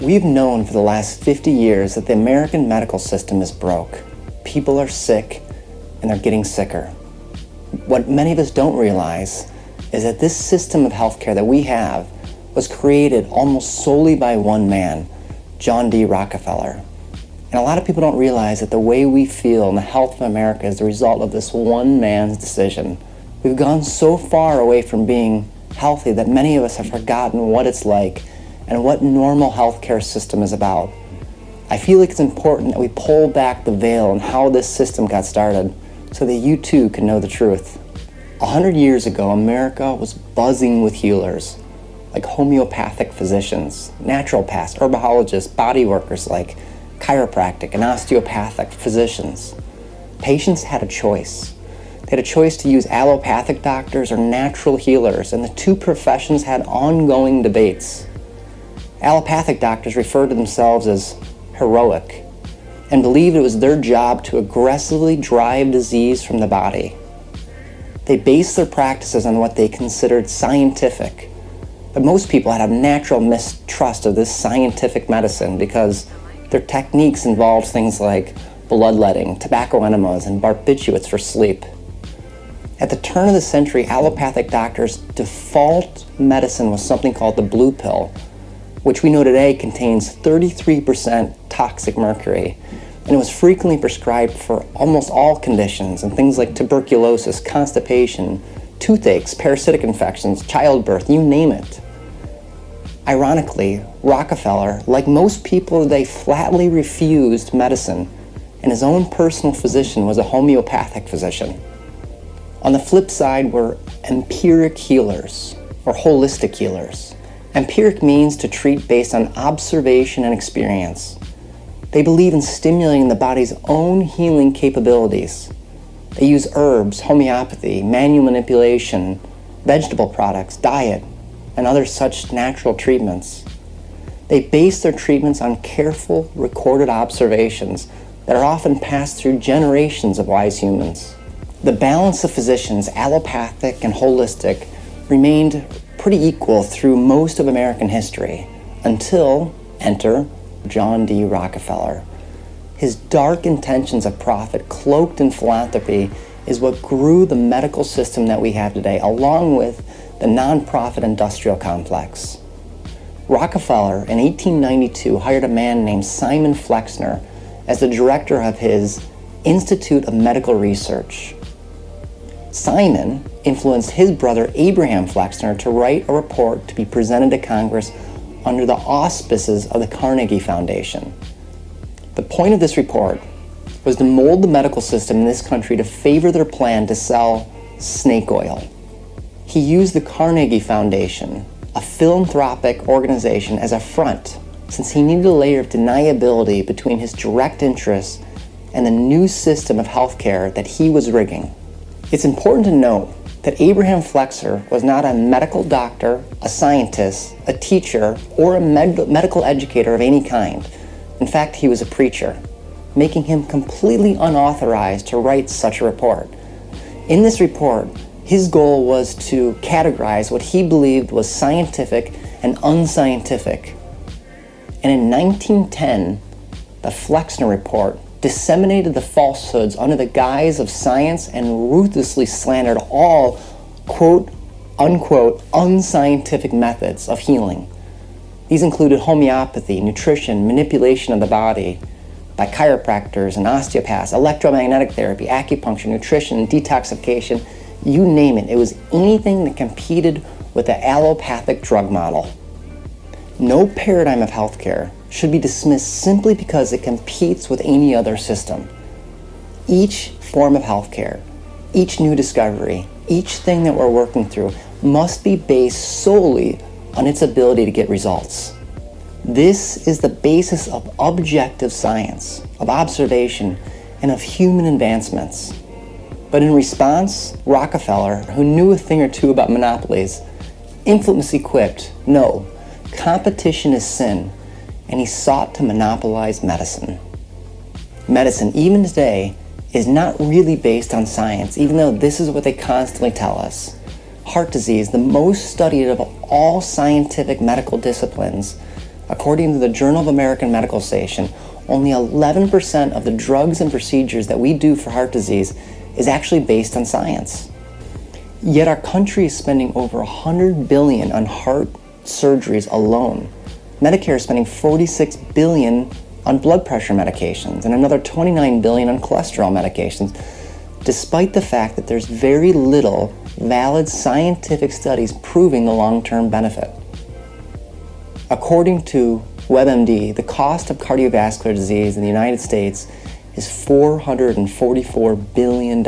We've known for the last 50 years that the American medical system is broke. People are sick, and they're getting sicker. What many of us don't realize is that this system of healthcare that we have was created almost solely by one man, John D. Rockefeller. And a lot of people don't realize that the way we feel and the health of America is the result of this one man's decision. We've gone so far away from being healthy that many of us have forgotten what it's like and what normal healthcare system is about. I feel like it's important that we pull back the veil on how this system got started so that you too can know the truth. 100 years ago, America was buzzing with healers, like homeopathic physicians, naturopaths, herbologists, body workers like chiropractic and osteopathic physicians. Patients had a choice. They had a choice to use allopathic doctors or natural healers, and the two professions had ongoing debates. Allopathic doctors referred to themselves as heroic and believed it was their job to aggressively drive disease from the body. They based their practices on what they considered scientific, but most people had a natural mistrust of this scientific medicine because their techniques involved things like bloodletting, tobacco enemas, and barbiturates for sleep. At the turn of the century, allopathic doctors' default medicine was something called the blue pill, which we know today contains 33% toxic mercury, and it was frequently prescribed for almost all conditions and things like tuberculosis, constipation, toothaches, parasitic infections, childbirth, you name it. Ironically, Rockefeller, like most people, they flatly refused medicine, and his own personal physician was a homeopathic physician. On the flip side were empiric healers, or holistic healers. Empiric means to treat based on observation and experience. They believe in stimulating the body's own healing capabilities. They use herbs, homeopathy, manual manipulation, vegetable products, diet, and other such natural treatments. They base their treatments on careful, recorded observations that are often passed through generations of wise humans. The balance of physicians, allopathic and holistic, remained pretty equal through most of American history until enter John D. Rockefeller. His dark intentions of profit cloaked in philanthropy is what grew the medical system that we have today, along with the nonprofit industrial complex. Rockefeller in 1892 hired a man named Simon Flexner as the director of his Institute of Medical Research. Simon influenced his brother Abraham Flexner to write a report to be presented to Congress under the auspices of the Carnegie Foundation. The point of this report was to mold the medical system in this country to favor their plan to sell snake oil. He used the Carnegie Foundation, a philanthropic organization, as a front, since he needed a layer of deniability between his direct interests and the new system of healthcare that he was rigging. It's important to note that Abraham Flexner was not a medical doctor, a scientist, a teacher, or a medical educator of any kind. In fact, he was a preacher, making him completely unauthorized to write such a report. In this report, his goal was to categorize what he believed was scientific and unscientific. And in 1910, the Flexner Report disseminated the falsehoods under the guise of science and ruthlessly slandered all quote unquote unscientific methods of healing. These included homeopathy, nutrition, manipulation of the body by chiropractors and osteopaths, electromagnetic therapy, acupuncture, nutrition, detoxification, you name it. It was anything that competed with the allopathic drug model. No paradigm of healthcare should be dismissed simply because it competes with any other system. Each form of healthcare, each new discovery, each thing that we're working through must be based solely on its ability to get results. This is the basis of objective science, of observation, and of human advancements. But in response, Rockefeller, who knew a thing or two about monopolies, infamously quipped, "No, competition is sin," and he sought to monopolize medicine. Medicine, even today, is not really based on science, even though this is what they constantly tell us. Heart disease, the most studied of all scientific medical disciplines, According to the Journal of American Medical Association, only 11% of the drugs and procedures that we do for heart disease is actually based on science. Yet our country is spending over $100 billion on heart surgeries alone. Medicare is spending $46 billion on blood pressure medications and another $29 billion on cholesterol medications, despite the fact that there's very little valid scientific studies proving the long-term benefit. According to WebMD, the cost of cardiovascular disease in the United States is $444 billion.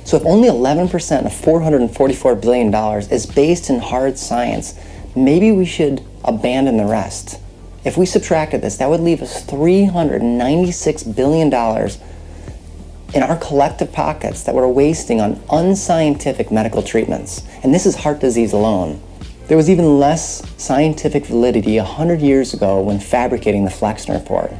So if only 11% of $444 billion is based in hard science, maybe we should abandon the rest. If we subtracted this, that would leave us $396 billion in our collective pockets that we're wasting on unscientific medical treatments. And this is heart disease alone. There was even less scientific validity 100 years ago when fabricating the Flexner Report.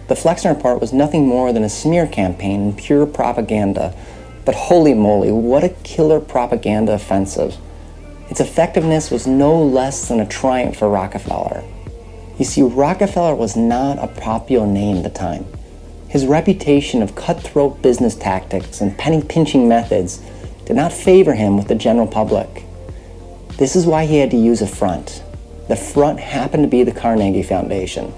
The Flexner Report was nothing more than a smear campaign and pure propaganda. But holy moly, what a killer propaganda offensive. Its effectiveness was no less than a triumph for Rockefeller. You see, Rockefeller was not a popular name at the time. His reputation of cutthroat business tactics and penny-pinching methods did not favor him with the general public. This is why he had to use a front. The front happened to be the Carnegie Foundation.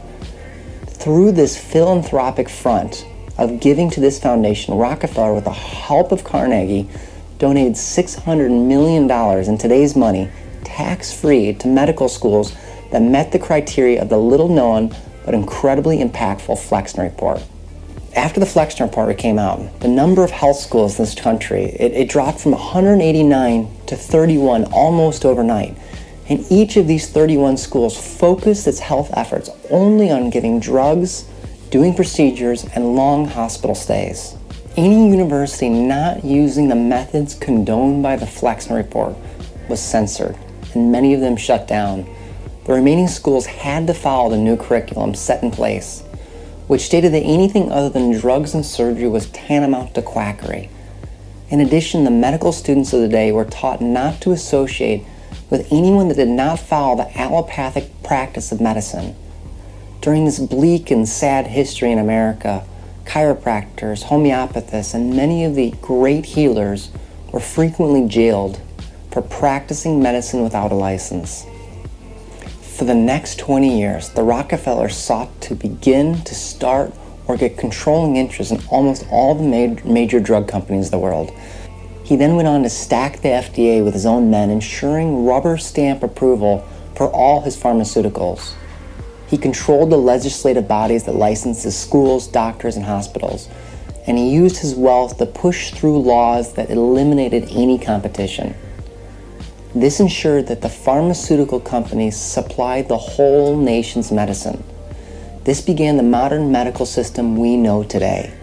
Through this philanthropic front of giving to this foundation, Rockefeller, with the help of Carnegie, donated $600 million in today's money, tax-free, to medical schools that met the criteria of the little-known but incredibly impactful Flexner Report. After the Flexner Report came out, the number of health schools in this country, it dropped from 189 to 31 almost overnight. And each of these 31 schools focused its health efforts only on giving drugs, doing procedures, and long hospital stays. Any university not using the methods condoned by the Flexner Report was censored, and many of them shut down. The remaining schools had to follow the new curriculum set in place, which stated that anything other than drugs and surgery was tantamount to quackery. In addition, the medical students of the day were taught not to associate with anyone that did not follow the allopathic practice of medicine. During this bleak and sad history in America, chiropractors, homeopathists, and many of the great healers were frequently jailed for practicing medicine without a license. For the next 20 years, the Rockefellers sought to begin, to start, or get controlling interest in almost all the major drug companies of the world. He then went on to stack the FDA with his own men, ensuring rubber stamp approval for all his pharmaceuticals. He controlled the legislative bodies that licensed his schools, doctors, and hospitals, and he used his wealth to push through laws that eliminated any competition. This ensured that the pharmaceutical companies supplied the whole nation's medicine. This began the modern medical system we know today.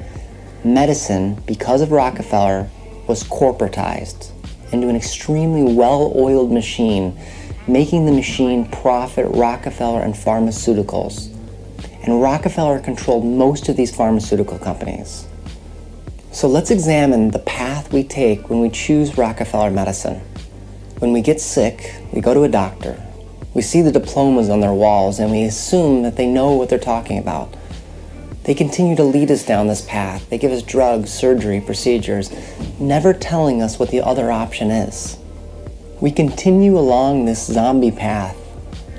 Medicine, because of Rockefeller, was corporatized into an extremely well-oiled machine, making the machine profit Rockefeller and pharmaceuticals. And Rockefeller controlled most of these pharmaceutical companies. So let's examine the path we take when we choose Rockefeller medicine. When we get sick, we go to a doctor. We see the diplomas on their walls and we assume that they know what they're talking about. They continue to lead us down this path. They give us drugs, surgery, procedures, never telling us what the other option is. We continue along this zombie path.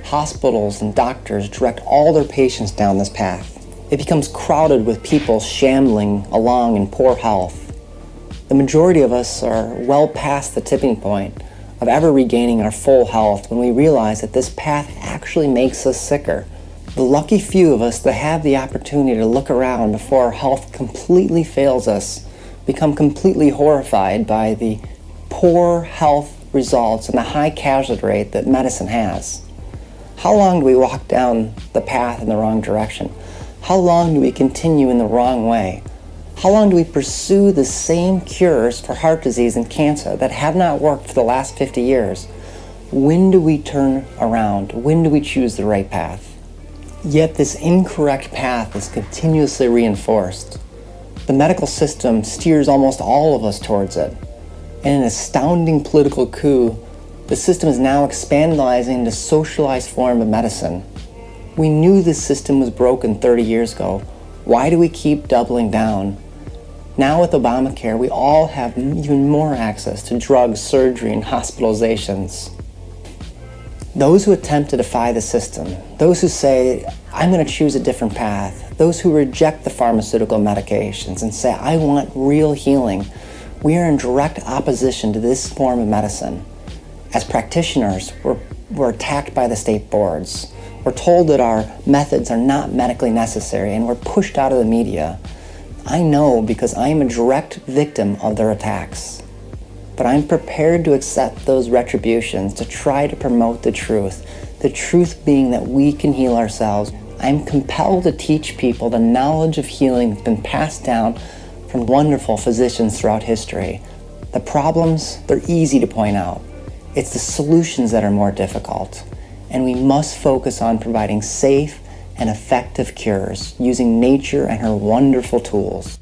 Hospitals and doctors direct all their patients down this path. It becomes crowded with people shambling along in poor health. The majority of us are well past the tipping point of ever regaining our full health when we realize that this path actually makes us sicker. The lucky few of us that have the opportunity to look around before our health completely fails us become completely horrified by the poor health results and the high casualty rate that medicine has. How long do we walk down the path in the wrong direction? How long do we continue in the wrong way? How long do we pursue the same cures for heart disease and cancer that have not worked for the last 50 years? When do we turn around? When do we choose the right path? Yet this incorrect path is continuously reinforced. The medical system steers almost all of us towards it. In an astounding political coup, the system is now expandalizing into socialized form of medicine. We knew this system was broken 30 years ago. Why do we keep doubling down? Now with Obamacare, we all have even more access to drugs, surgery, and hospitalizations. Those who attempt to defy the system, those who say, I'm going to choose a different path, those who reject the pharmaceutical medications and say, I want real healing, we are in direct opposition to this form of medicine. As practitioners, we're attacked by the state boards. We're told that our methods are not medically necessary, and we're pushed out of the media. I know because I am a direct victim of their attacks. But I'm prepared to accept those retributions to try to promote the truth being that we can heal ourselves. I'm compelled to teach people the knowledge of healing that's been passed down from wonderful physicians throughout history. The problems, they're easy to point out. It's the solutions that are more difficult. And we must focus on providing safe and effective cures using nature and her wonderful tools.